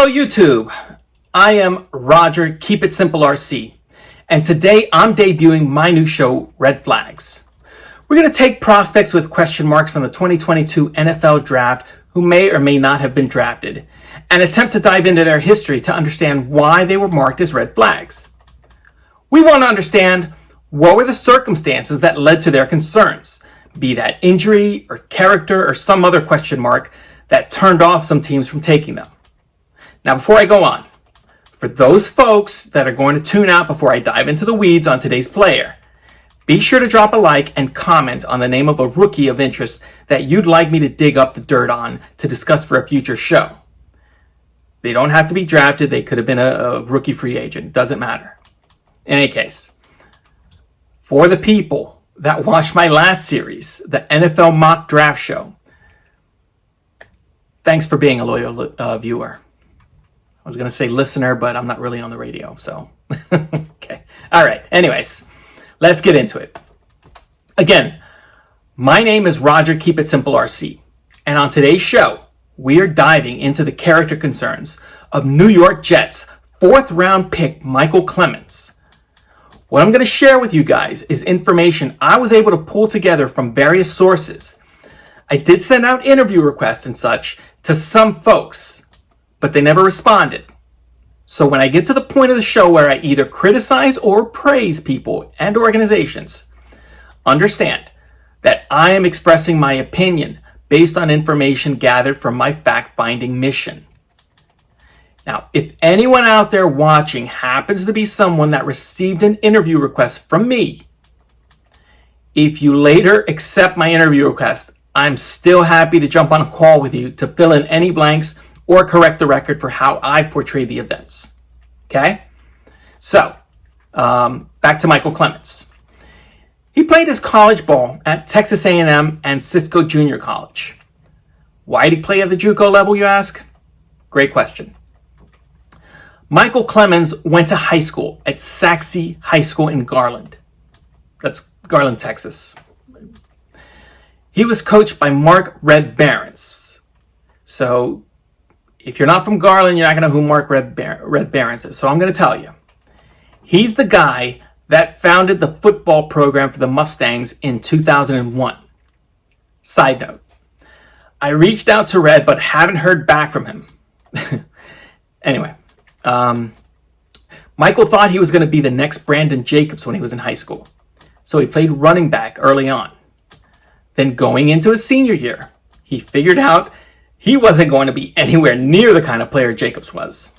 Hello YouTube, I am Roger, Keep It Simple RC, and today I'm debuting my new show, Red Flags. We're going to take prospects with question marks from the 2022 NFL Draft who may or may not have been drafted, and attempt to dive into their history to understand why they were marked as red flags. We want to understand what were the circumstances that led to their concerns, be that injury or character or some other question mark that turned off some teams from taking them. Now, before I go on, for those folks that are going to tune out before I dive into the weeds on today's player, be sure to drop a like and comment on the name of a rookie of interest that you'd like me to dig up the dirt on to discuss for a future show. They don't have to be drafted. They could have been a rookie free agent. Doesn't matter. In any case, for the people that watched my last series, the NFL Mock Draft Show, thanks for being a loyal viewer. I was going to say listener, but I'm not really on the radio, so. Okay. All right. Anyways, let's get into it. Again, my name is Roger, Keep It Simple RC. And on today's show, we are diving into the character concerns of New York Jets 4th round pick Micheal Clemons. What I'm going to share with you guys is information I was able to pull together from various sources. I did send out interview requests and such to some folks, but they never responded. So when I get to the point of the show where I either criticize or praise people and organizations, understand that I am expressing my opinion based on information gathered from my fact-finding mission. Now, if anyone out there watching happens to be someone that received an interview request from me, if you later accept my interview request, I'm still happy to jump on a call with you to fill in any blanks or correct the record for how I've portrayed the events. Okay? So, back to Micheal Clemons. He played his college ball at Texas A&M and Cisco Junior College. Why did he play at the JUCO level, you ask? Great question. Micheal Clemons went to high school at Saxe High School in Garland. That's Garland, Texas. He was coached by Mark Red Barons. So, if you're not from Garland, you're not going to know who Mark Red Barons is. So I'm going to tell you. He's the guy that founded the football program for the Mustangs in 2001. Side note. I reached out to Red, but haven't heard back from him. Anyway. Micheal thought he was going to be the next Brandon Jacobs when he was in high school. So he played running back early on. Then going into his senior year, he figured out he wasn't going to be anywhere near the kind of player Jacobs was.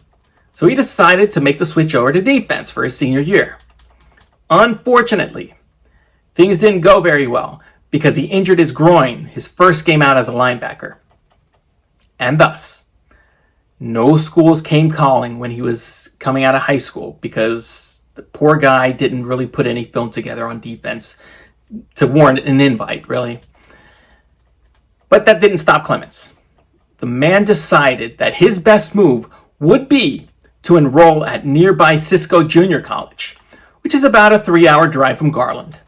So he decided to make the switch over to defense for his senior year. Unfortunately, things didn't go very well because he injured his groin his first game out as a linebacker. And thus, no schools came calling when he was coming out of high school because the poor guy didn't really put any film together on defense to warrant an invite, really. But that didn't stop Clemons. The man decided that his best move would be to enroll at nearby Cisco Junior College, which is about a 3-hour drive from Garland.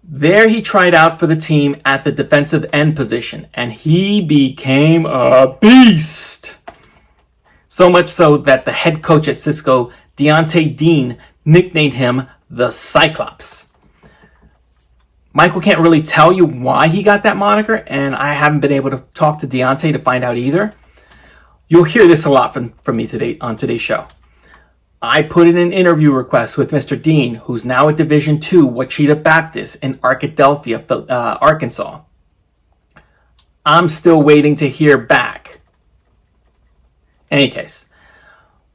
There he tried out for the team at the defensive end position, and he became a beast. So much so that the head coach at Cisco, Deontay Dean, nicknamed him the Cyclops. Micheal can't really tell you why he got that moniker, and I haven't been able to talk to Deontay to find out either. You'll hear this a lot from me today on today's show. I put in an interview request with Mr. Dean, who's now at Division II, Ouachita Baptist in Arkadelphia, Arkansas. I'm still waiting to hear back. In any case,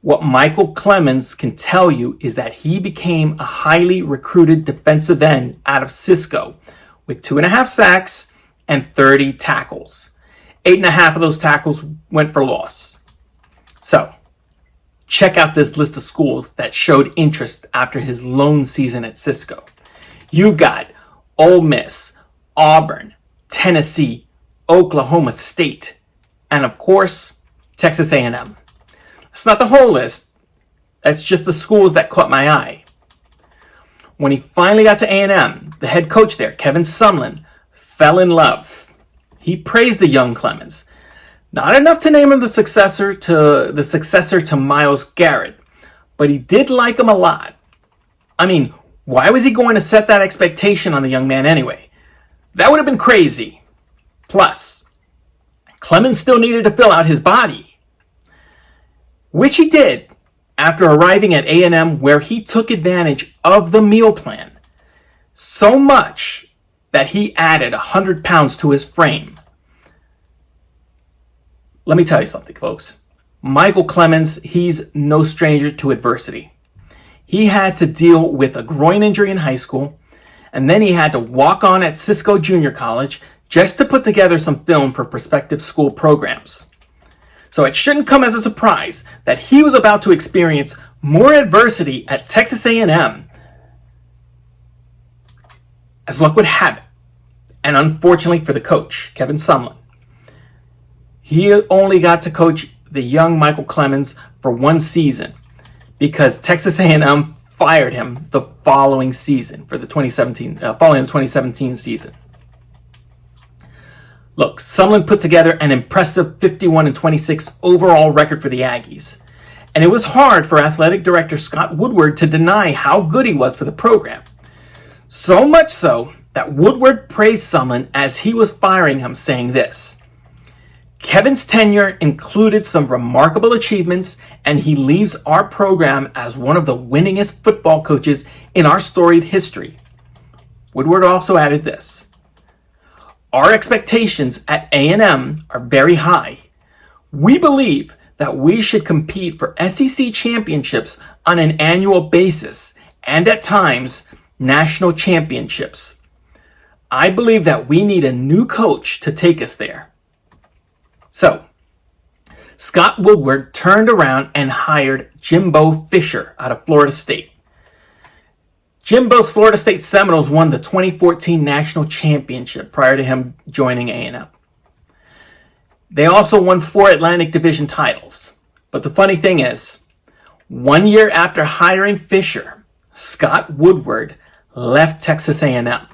what Micheal Clemons can tell you is that he became a highly recruited defensive end out of Cisco with 2.5 sacks and 30 tackles. 8.5 of those tackles went for loss. So, check out this list of schools that showed interest after his lone season at Cisco. You've got Ole Miss, Auburn, Tennessee, Oklahoma State, and of course, Texas A&M. It's not the whole list. That's just the schools that caught my eye. When he finally got to A&M, the head coach there, Kevin Sumlin, fell in love. He praised the young Clemons. Not enough to name him the successor to Myles Garrett, but he did like him a lot. I mean, why was he going to set that expectation on the young man anyway? That would have been crazy. Plus, Clemons still needed to fill out his body, which he did after arriving at A&M, where he took advantage of the meal plan so much that he added 100 pounds to his frame. Let me tell you something, folks. Micheal Clemons, he's no stranger to adversity. He had to deal with a groin injury in high school, and then he had to walk on at Cisco Junior College just to put together some film for prospective school programs. So it shouldn't come as a surprise that he was about to experience more adversity at Texas A&M. As luck would have it, and unfortunately for the coach, Kevin Sumlin, he only got to coach the young Micheal Clemons for one season because Texas A&M fired him the following season for the following the 2017 season. Look, Sumlin put together an impressive 51-26 overall record for the Aggies, and it was hard for athletic director Scott Woodward to deny how good he was for the program. So much so that Woodward praised Sumlin as he was firing him, saying this: Kevin's tenure included some remarkable achievements, and he leaves our program as one of the winningest football coaches in our storied history. Woodward also added this: our expectations at A&M are very high. We believe that we should compete for SEC championships on an annual basis and at times national championships. I believe that we need a new coach to take us there. So, Scott Woodward turned around and hired Jimbo Fisher out of Florida State. Jimbo's Florida State Seminoles won the 2014 national championship prior to him joining A&M. They also won 4 Atlantic Division titles. But the funny thing is, 1 year after hiring Fisher, Scott Woodward left Texas A&M.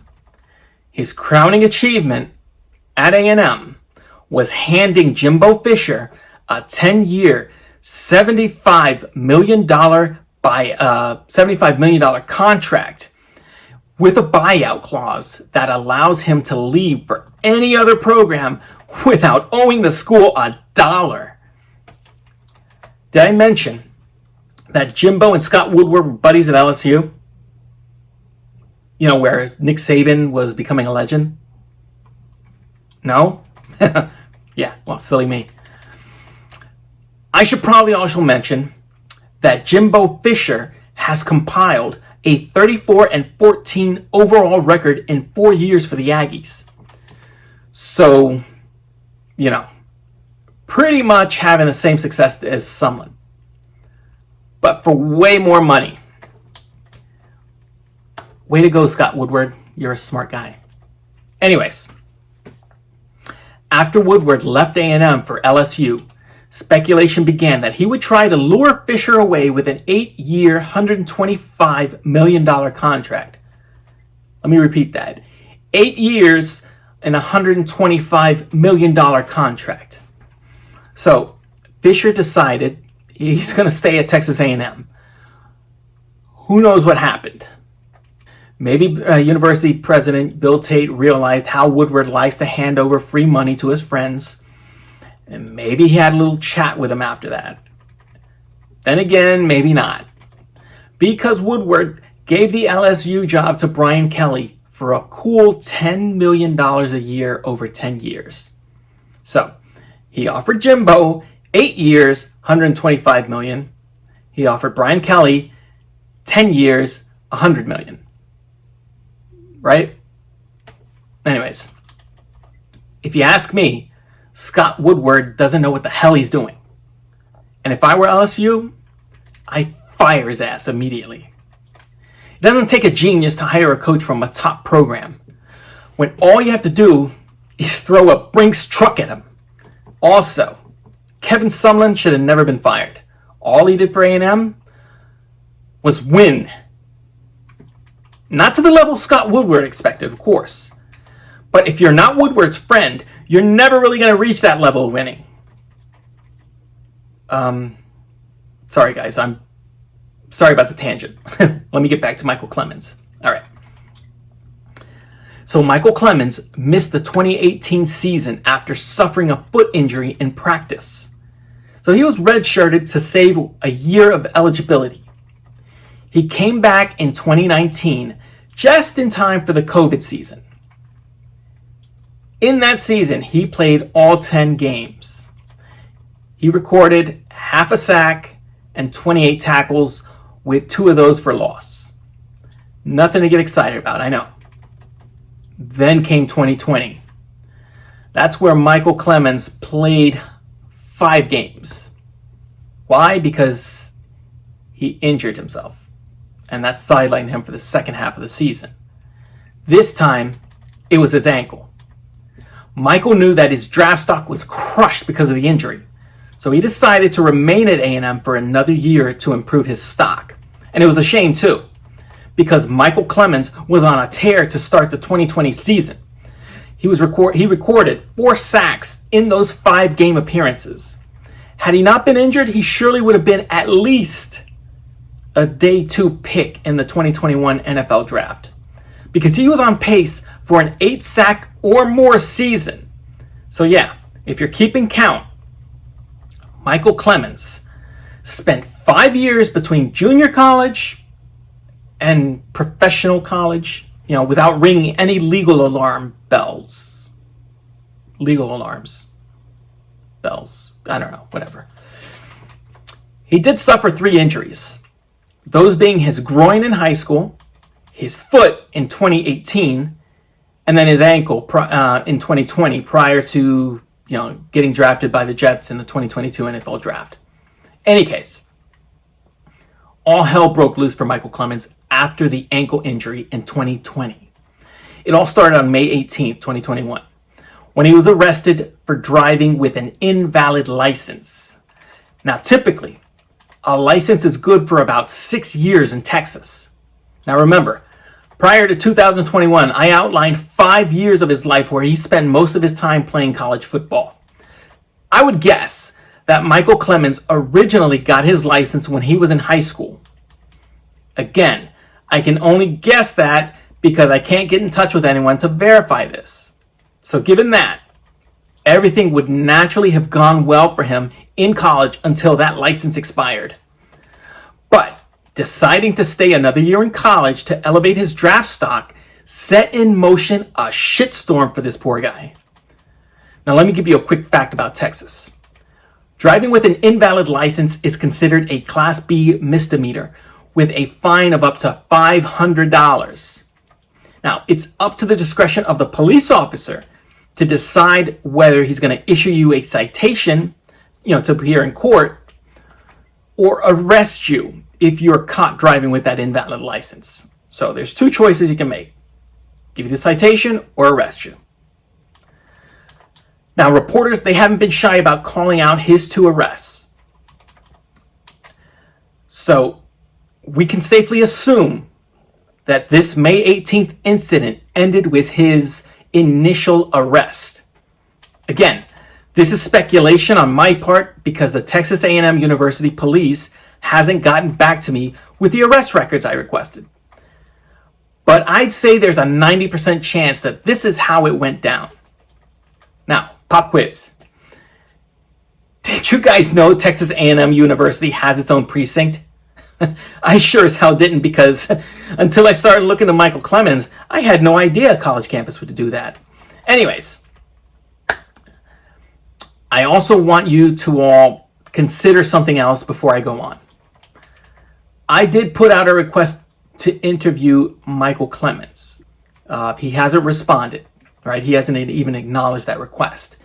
His crowning achievement at A&M was handing Jimbo Fisher a 10-year, $75 million contract with a buyout clause that allows him to leave for any other program without owing the school a dollar. Did I mention that Jimbo and Scott Woodward were buddies at LSU? You know, where Nick Saban was becoming a legend? No? Yeah, well, silly me. I should probably also mention that Jimbo Fisher has compiled a 34-14 overall record in 4 years for the Aggies. So, you know, pretty much having the same success as Sumlin, but for way more money. Way to go, Scott Woodward. You're a smart guy. Anyways, after Woodward left A&M for LSU, speculation began that he would try to lure Fisher away with an 8-year, $125 million contract. Let me repeat that. 8 years and $125 million contract. So Fisher decided he's going to stay at Texas A&M. Who knows what happened? Maybe University President Bill Tate realized how Woodward likes to hand over free money to his friends, and maybe he had a little chat with him after that. Then again, maybe not, because Woodward gave the LSU job to Brian Kelly for a cool $10 million a year over 10 years. So he offered Jimbo 8 years, $125 million. He offered Brian Kelly 10 years, $100 million. Right? Anyways, if you ask me, Scott Woodward doesn't know what the hell he's doing. And if I were LSU, I'd fire his ass immediately. It doesn't take a genius to hire a coach from a top program, when all you have to do is throw a Brinks truck at him. Also, Kevin Sumlin should have never been fired. All he did for A&M was win. Not to the level Scott Woodward expected, of course. But if you're not Woodward's friend, you're never really going to reach that level of winning. Sorry, guys. I'm sorry about the tangent. Let me get back to Micheal Clemons. All right. So Micheal Clemons missed the 2018 season after suffering a foot injury in practice. So he was redshirted to save a year of eligibility. He came back in 2019 just in time for the COVID season. In that season, he played all 10 games. He recorded half a sack and 28 tackles, with 2 of those for loss. Nothing to get excited about, I know. Then came 2020. That's where Micheal Clemons played 5 games. Why? Because he injured himself, and that sidelined him for the second half of the season. This time, it was his ankle. Micheal knew that his draft stock was crushed because of the injury, so he decided to remain at A&M for another year to improve his stock. And it was a shame too, because Micheal Clemons was on a tear to start the 2020 season. He recorded 4 sacks in those 5 game appearances. Had he not been injured, he surely would have been at least a day 2 pick in the 2021 NFL draft, because he was on pace for an 8 sack or more season. So yeah, if you're keeping count, Micheal Clemons spent 5 years between junior college and professional college, without ringing any legal alarm bells. Legal alarms. Bells. I don't know, whatever. He did suffer 3 injuries. Those being his groin in high school, his foot in 2018, and then his ankle in 2020 prior to getting drafted by the Jets in the 2022 NFL draft. Any case, all hell broke loose for Micheal Clemons after the ankle injury in 2020. It all started on May 18th, 2021, when he was arrested for driving with an invalid license. Now, typically, a license is good for about 6 years in Texas. Now, remember, prior to 2021, I outlined 5 years of his life where he spent most of his time playing college football. I would guess that Micheal Clemons originally got his license when he was in high school. Again, I can only guess that because I can't get in touch with anyone to verify this. So given that, everything would naturally have gone well for him in college until that license expired. But deciding to stay another year in college to elevate his draft stock set in motion a shitstorm for this poor guy. Now let me give you a quick fact about Texas. Driving with an invalid license is considered a Class B misdemeanor with a fine of up to $500. Now, it's up to the discretion of the police officer to decide whether he's going to issue you a citation, to appear in court, or arrest you if you're caught driving with that invalid license. So there's 2 choices you can make. Give you the citation or arrest you. Now, reporters, they haven't been shy about calling out his 2 arrests. So we can safely assume that this May 18th incident ended with his initial arrest. Again, this is speculation on my part because the Texas A&M University Police hasn't gotten back to me with the arrest records I requested. But I'd say there's a 90% chance that this is how it went down. Now, pop quiz. Did you guys know Texas A&M University has its own precinct? I sure as hell didn't, because until I started looking at Micheal Clemons, I had no idea a college campus would do that. Anyways, I also want you to all consider something else before I go on. I did put out a request to interview Micheal Clemons. He hasn't responded, right? He hasn't even acknowledged that request.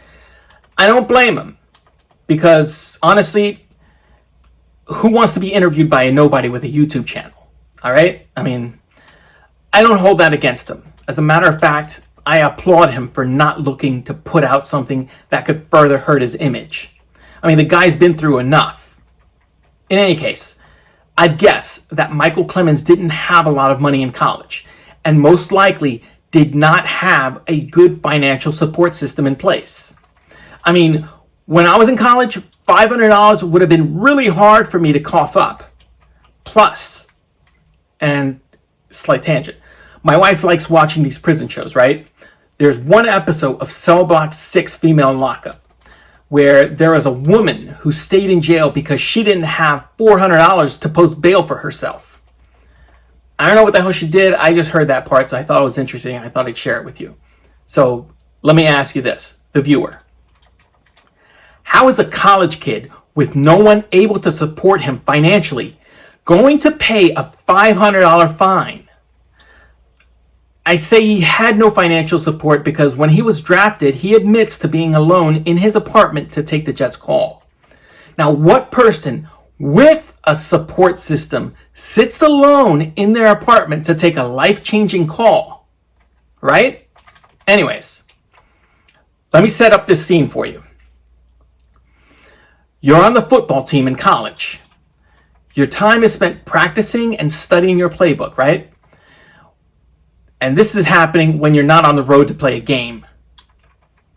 I don't blame him, because honestly, who wants to be interviewed by a nobody with a YouTube channel? All right? I mean, I don't hold that against him. As a matter of fact, I applaud him for not looking to put out something that could further hurt his image. I mean, the guy's been through enough. In any case, I'd guess that Micheal Clemons didn't have a lot of money in college, and most likely did not have a good financial support system in place. I mean, when I was in college, $500 would have been really hard for me to cough up. Plus, and slight tangent, my wife likes watching these prison shows, right? There's one episode of Cell Block 6 Female Lockup where there is a woman who stayed in jail because she didn't have $400 to post bail for herself. I don't know what the hell she did. I just heard that part, so I thought it was interesting. I thought I'd share it with you. So let me ask you this, the viewer. How is a college kid with no one able to support him financially going to pay a $500 fine? I say he had no financial support because when he was drafted, he admits to being alone in his apartment to take the Jets' call. Now, what person with a support system sits alone in their apartment to take a life-changing call? Right? Anyways, let me set up this scene for you. You're on the football team in college. Your time is spent practicing and studying your playbook, right? And this is happening when you're not on the road to play a game.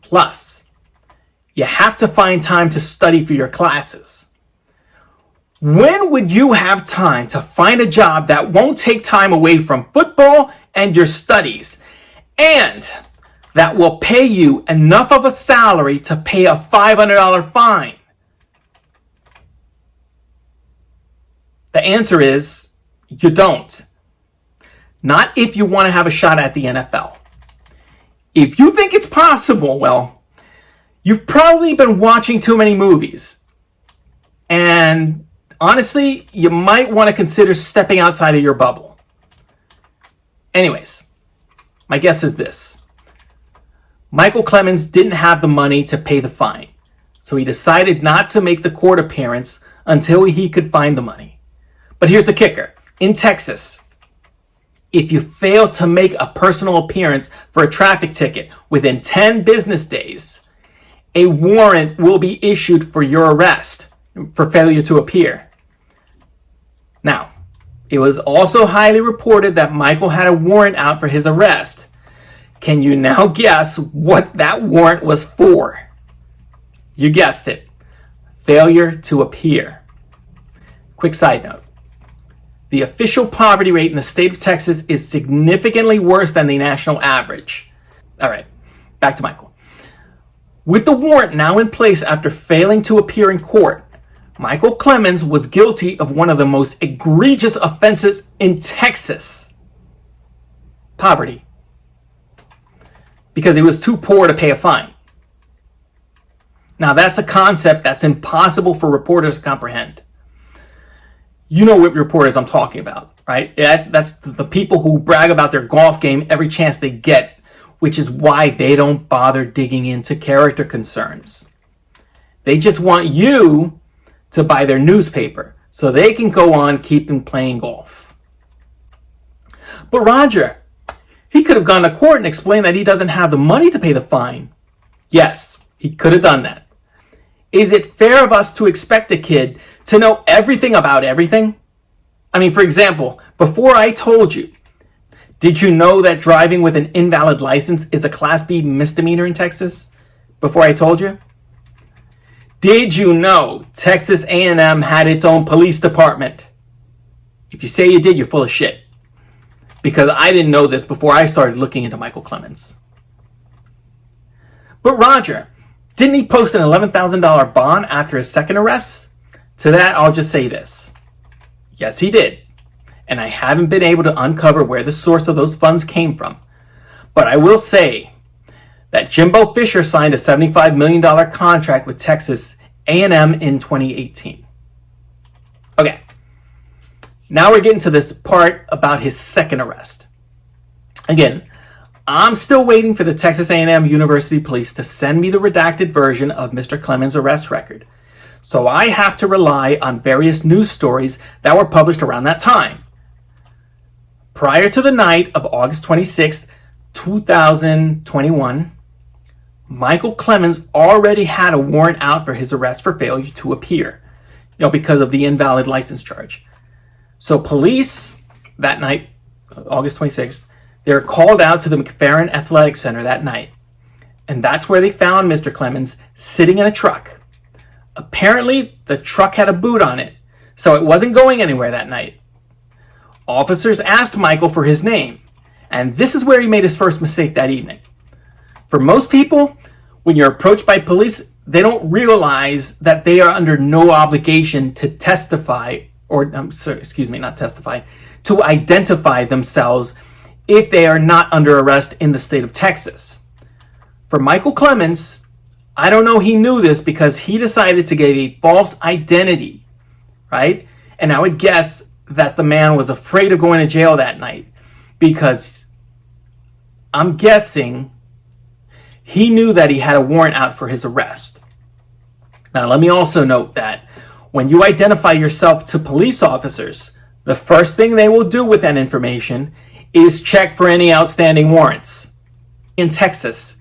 Plus, you have to find time to study for your classes. When would you have time to find a job that won't take time away from football and your studies, and that will pay you enough of a salary to pay a $500 fine? The answer is, you don't. Not if you want to have a shot at the NFL. If you think it's possible, well, you've probably been watching too many movies. And honestly, you might want to consider stepping outside of your bubble. Anyways, my guess is this. Micheal Clemons didn't have the money to pay the fine, so he decided not to make the court appearance until he could find the money. But here's the kicker. In Texas, if you fail to make a personal appearance for a traffic ticket within 10 business days, a warrant will be issued for your arrest for failure to appear. Now, it was also highly reported that Micheal had a warrant out for his arrest. Can you now guess what that warrant was for? You guessed it. Failure to appear. Quick side note. The official poverty rate in the state of Texas is significantly worse than the national average. All right, back to Micheal. With the warrant now in place after failing to appear in court, Micheal Clemons was guilty of one of the most egregious offenses in Texas. Poverty. Because he was too poor to pay a fine. Now that's a concept that's impossible for reporters to comprehend. You know what reporters I'm talking about, right? That's the people who brag about their golf game every chance they get, which is why they don't bother digging into character concerns. They just want you to buy their newspaper so they can go on keeping playing golf. But Roger, he could have gone to court and explained that he doesn't have the money to pay the fine. Yes, he could have done that. Is it fair of us to expect a kid to know everything about everything? I mean, for example, before I told you, did you know that driving with an invalid license is a Class B misdemeanor in Texas? Before I told you? Did you know Texas A&M had its own police department? If you say you did, you're full of shit. Because I didn't know this before I started looking into Micheal Clemons. But Roger, didn't he post an $11,000 bond after his second arrest? To that, I'll just say this. Yes, he did. And I haven't been able to uncover where the source of those funds came from. But I will say that Jimbo Fisher signed a $75 million contract with Texas A&M in 2018. Okay. Now we're getting to this part about his second arrest. Again, I'm still waiting for the Texas A&M University Police to send me the redacted version of Mr. Clemons' arrest record. So I have to rely on various news stories that were published around that time. Prior to the night of August 26, 2021, Micheal Clemons already had a warrant out for his arrest for failure to appear, because of the invalid license charge. So police that night, August 26th, they were called out to the McFerrin Athletic Center that night. And that's where they found Mr. Clemons sitting in a truck, Apparently, the truck had a boot on it, so it wasn't going anywhere that night. Officers asked Micheal for his name, and this is where he made his first mistake that evening. For most people, when you're approached by police, they don't realize that they are under no obligation to testify, to identify themselves if they are not under arrest in the state of Texas. For Micheal Clemons, I don't know he knew this because he decided to give a false identity, right? And I would guess that the man was afraid of going to jail that night because I'm guessing he knew that he had a warrant out for his arrest. Now, let me also note that when you identify yourself to police officers, the first thing they will do with that information is check for any outstanding warrants. In Texas,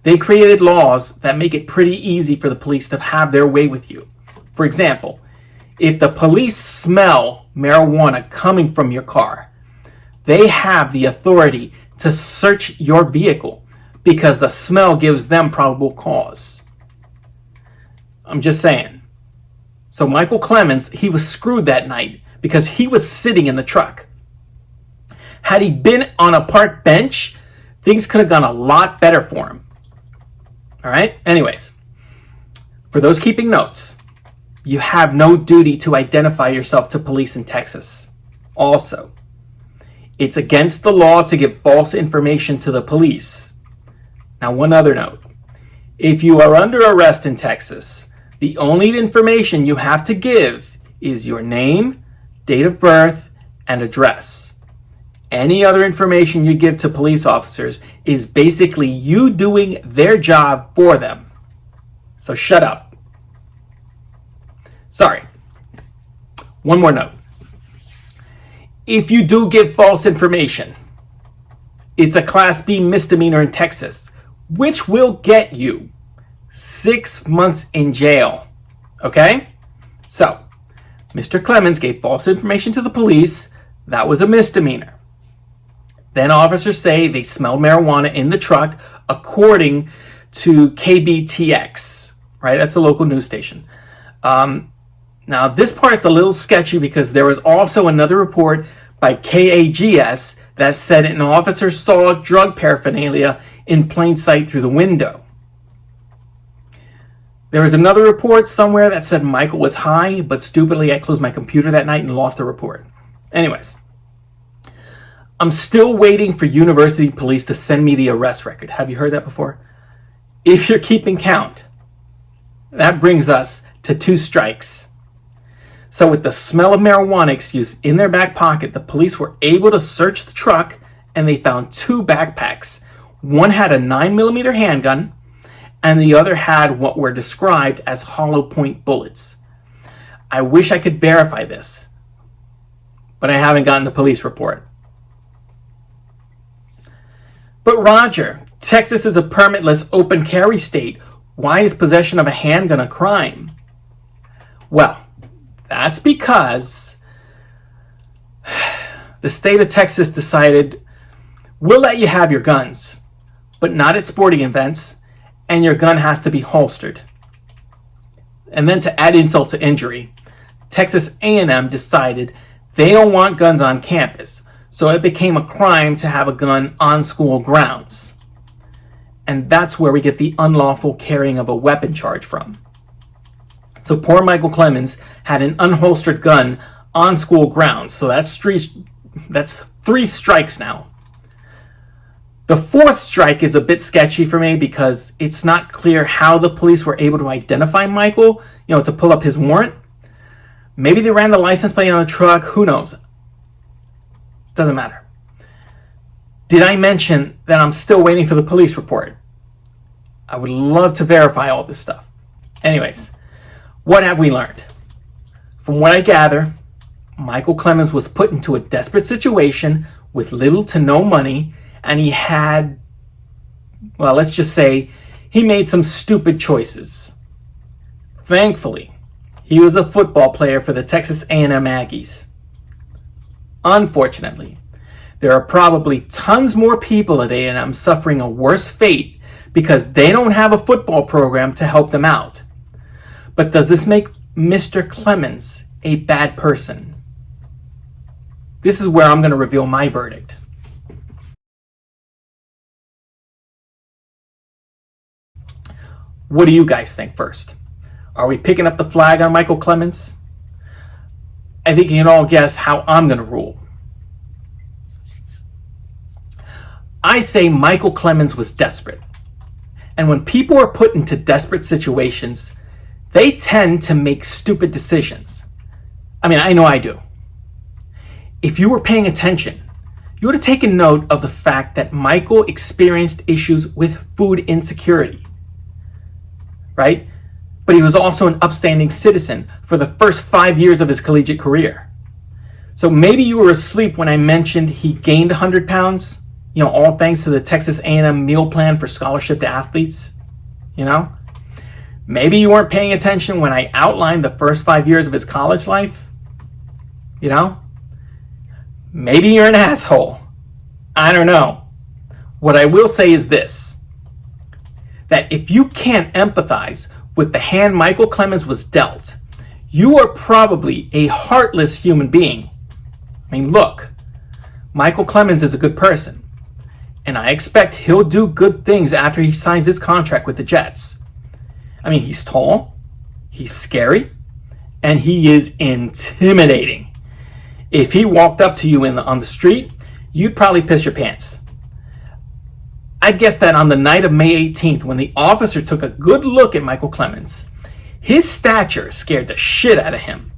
they created laws that make it pretty easy for the police to have their way with you. For example, if the police smell marijuana coming from your car, they have the authority to search your vehicle because the smell gives them probable cause. I'm just saying. So Micheal Clemons, he was screwed that night because he was sitting in the truck. Had he been on a park bench, things could have gone a lot better for him. All right? Anyways, for those keeping notes, you have no duty to identify yourself to police in Texas. Also, it's against the law to give false information to the police. Now, one other note. If you are under arrest in Texas, the only information you have to give is your name, date of birth, and address. Any other information you give to police officers is basically you doing their job for them. So shut up. Sorry. One more note. If you do give false information, it's a Class B misdemeanor in Texas, which will get you 6 months in jail. Okay? So, Mr. Clemons gave false information to the police. That was a misdemeanor. Then officers say they smelled marijuana in the truck according to KBTX, right? That's a local news station. Now, this part's a little sketchy because there was also another report by KAGS that said an officer saw drug paraphernalia in plain sight through the window. There was another report somewhere that said Micheal was high, but stupidly I closed my computer that night and lost the report. Anyways, I'm still waiting for university police to send me the arrest record. Have you heard that before? If you're keeping count, that brings us to 2 strikes. So with the smell of marijuana excuse in their back pocket, the police were able to search the truck and they found 2 backpacks. One had a 9mm handgun and the other had what were described as hollow point bullets. I wish I could verify this, but I haven't gotten the police report. But Roger, Texas is a permitless open carry state. Why is possession of a handgun a crime? Well, that's because the state of Texas decided we'll let you have your guns, but not at sporting events, and your gun has to be holstered. And then to add insult to injury, Texas A&M decided they don't want guns on campus, so it became a crime to have a gun on school grounds. And that's where we get the unlawful carrying of a weapon charge from. So poor Micheal Clemons had an unholstered gun on school grounds. So that's 3 strikes now. The 4th strike is a bit sketchy for me because it's not clear how the police were able to identify Micheal, to pull up his warrant. Maybe they ran the license plate on the truck. Who knows? Doesn't matter. Did I mention that I'm still waiting for the police report? I would love to verify all this stuff. Anyways, what have we learned? From what I gather, Micheal Clemons was put into a desperate situation with little to no money, and he had, well, let's just say he made some stupid choices. Thankfully, he was a football player for the Texas A&M Aggies. Unfortunately, there are probably tons more people at A&M suffering a worse fate because they don't have a football program to help them out. But does this make Mr. Clemons a bad person? This is where I'm going to reveal my verdict. What do you guys think first? Are we picking up the flag on Micheal Clemons? I think you can all guess how I'm going to rule. I say Micheal Clemons was desperate. And when people are put into desperate situations, they tend to make stupid decisions. I mean, I know I do. If you were paying attention, you would have taken note of the fact that Micheal experienced issues with food insecurity, right? But he was also an upstanding citizen for the first 5 years of his collegiate career. So maybe you were asleep when I mentioned he gained 100 pounds, all thanks to the Texas A&M meal plan for scholarship to athletes, Maybe you weren't paying attention when I outlined the first 5 years of his college life, Maybe you're an asshole. I don't know. What I will say is this, that if you can't empathize with the hand Micheal Clemons was dealt, you are probably a heartless human being. I mean, look, Micheal Clemons is a good person, and I expect he'll do good things after he signs his contract with the Jets. I mean, he's tall, he's scary, and he is intimidating. If he walked up to you on the street, you'd probably piss your pants. I'd guess that on the night of May 18th, when the officer took a good look at Micheal Clemons, his stature scared the shit out of him.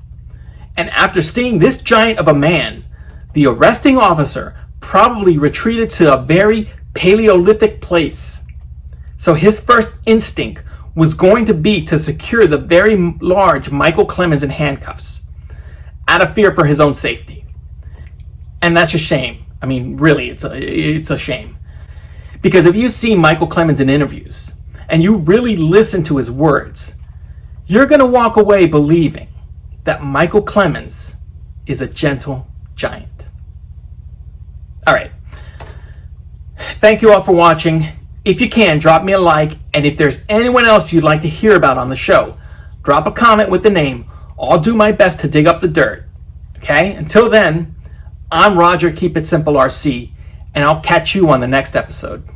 And after seeing this giant of a man, the arresting officer probably retreated to a very Paleolithic place. So his first instinct was going to be to secure the very large Micheal Clemons in handcuffs, out of fear for his own safety. And that's a shame. I mean, really, it's a shame. Because if you see Micheal Clemons in interviews and you really listen to his words, you're going to walk away believing that Micheal Clemons is a gentle giant. All right. Thank you all for watching. If you can, drop me a like. And if there's anyone else you'd like to hear about on the show, drop a comment with the name. I'll do my best to dig up the dirt. Okay? Until then, I'm Roger, Keep It Simple RC, and I'll catch you on the next episode.